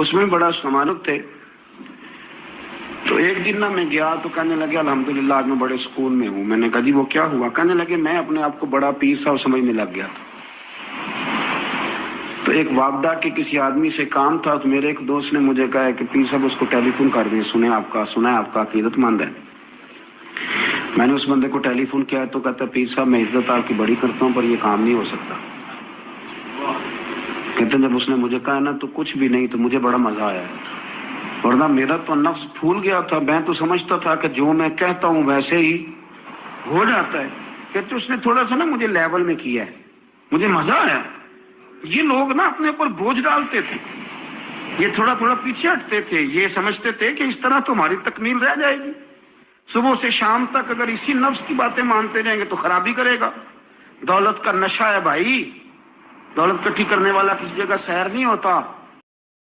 اس میں بڑا سمانک تھے. تو ایک دن میں گیا تو کہنے لگے الحمدللہ آج میں بڑے سکون میں ہوں. میں نے کہا جی وہ کیا ہوا؟ کہنے لگے میں اپنے آپ کو بڑا پیر صاحب سمجھنے لگ گیا تھا. تو ایک وابڈا کے کسی آدمی سے کام تھا تو میرے ایک دوست نے مجھے کہا کہ پیر صاحب اس کو ٹیلی فون کر دیں، سنا ہے آپ کا عقیدت مند ہے. میں نے اس بندے کو ٹیلی فون کیا تو کہتا پیر صاحب میں عزت آپ کی بڑی کرتا ہوں پر یہ کام نہیں ہو سکتا. کہتے ہیں جب اس نے مجھے کہا نا تو کچھ بھی نہیں تو مجھے بڑا مزہ آیا، ورنہ میرا تو نفس پھول گیا تھا. میں تو سمجھتا تھا کہ جو میں کہتا ہوں ویسے ہی ہو جاتا ہے. کہتے اس نے تھوڑا سا نا مجھے لیول میں کیا ہے، مجھے مزہ آیا. یہ لوگ نا اپنے اوپر بوجھ ڈالتے تھے، یہ تھوڑا تھوڑا پیچھے ہٹتے تھے، یہ سمجھتے تھے کہ اس طرح تو ہماری تکمیل رہ جائے گی. صبح سے شام تک اگر اسی نفس کی باتیں مانتے جائیں گے تو خرابی کرے گا. دولت کا نشہ ہے بھائی، دولت کٹھی کرنے والا کسی جگہ سیر نہیں ہوتا.